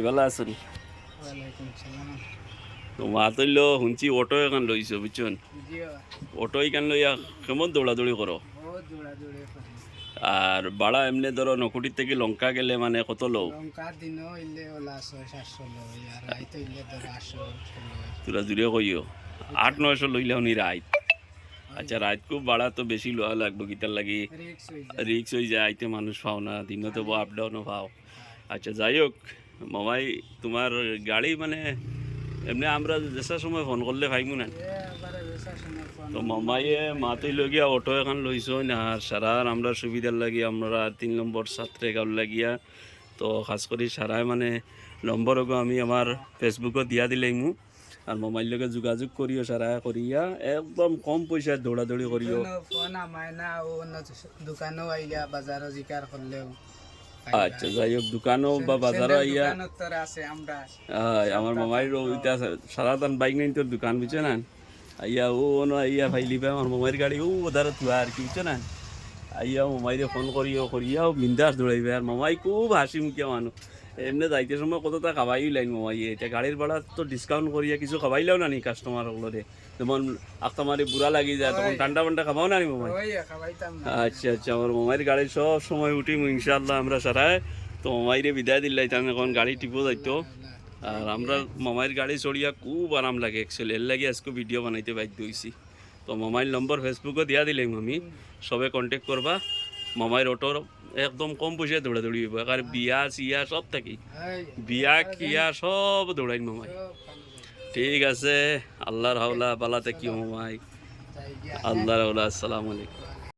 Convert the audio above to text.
ভালো আছেন? ওয়ালাইকুম সালাম। তো মা তৈল শুনছি অটো এখান লইছো বুঝছেন? জিও অটো এখান লইয়া কেমন দৌড়াদৌড়ি করো? বহুত দৌড়াদৌড়ি করি। আর ভাড়া এমনি ধরো নকুটির থেকে লঙ্কা গেলে মানে কত লো? লঙ্কা দিনও ইলে ওলা 600-700 লই আর রাইতো ইলে ধর 800 লই। তোরা জুড়ে কইও 800-900 লইলে উনি রাইত। আচ্ছা রাইত খুব ভাড়া তো বেশি লোয়া লাগবে গিটার লাগি রিক্স হয়ে যায়। রিক্স হয়ে যায় আইতে মানুষ পাও না দিনও তো আপ ডাউনও পাও। আচ্ছা যাই হোক মামাই তোমার গাড়ি মানে এমনি আমরা যেসা সময় ফোন করলে ভাইমু না এবারে বেশা সময় ফোন তো মামাইয়ে মাতই লগিয়া অটো এখন লইছই না আর সারার আমরা সুবিধার লাগি আমরা 3 নম্বর ছাত্রে গাউল লাগিয়া তো খাস করি সারাই মানে নম্বরকে আমি আমার ফেসবুকত দিয়া দিলাইমু আর মোবাইল লগে যোগাযোগ করিও সারা করিয়া একদম কম পয়সায় দৌড়াদৌড়ি করিও। ফোন আমায় না ও দোকানও আইয়া বাজারও জিকার করলেও আচ্ছা যাই হোক দোকানও বা বাজারও আইয়া আছে আমরা আমার মামাইর ওইটা সারাদান বাইক নাই তোর দোকান বুঝছে না আইয়া ও আইয়া ফাইলিবে আমার মামাইর গাড়ি ও ওধারে থুয়া আর কি বুঝছে না আইয়া মামাইরে ফোন করিয়াও বিন্দাস দৌড়াইবে আর মামাই খুব হাসি মুখিয়া মানুষ এমনি যাইতে সময় কতটা খাবাই লাইন মামাইয়ে এতিয়া গাড়ির ভাড়া তো ডিসকাউন্ট করিয়া কিছু খাবাইলেও না নি কাস্টমার সকলরে যেমন আখতামারি বুড়া লাগি যায় তখন ঠান্ডা পান্ডা খাবাও না নি মামাই? আচ্ছা আচ্ছা আমার মামাইর গাড়ি সব সময় উঠিম ইনশাল্লাহ আমরা সারায় তো মামাইরে বিদায় দিলাইতাম এখন গাড়ি টিপো যাইতো আর আমরা মামাইর গাড়ি চড়িয়া খুব আরাম লাগে অ্যাকচুয়ালি এর লাগে আজকে ভিডিও বানাইতে বাধ্য হয়েছি। তো মামাইর নম্বর ফেসবুকে দিয়া দিলাম আমি সবে কন্ট্যাক্ট করবা মামাইর অটোর একদম কম পয়সায় দৌড়াদৌড়ি হইব আর বিয়া চিয়া সব থাকি বিয়া কিয়া সব দৌড়াইন মামাই। ঠিক আছে আল্লাহর হাওলা পালাতে কি মামাই আল্লাহর হাওলা। আসসালামু আলাইকুম।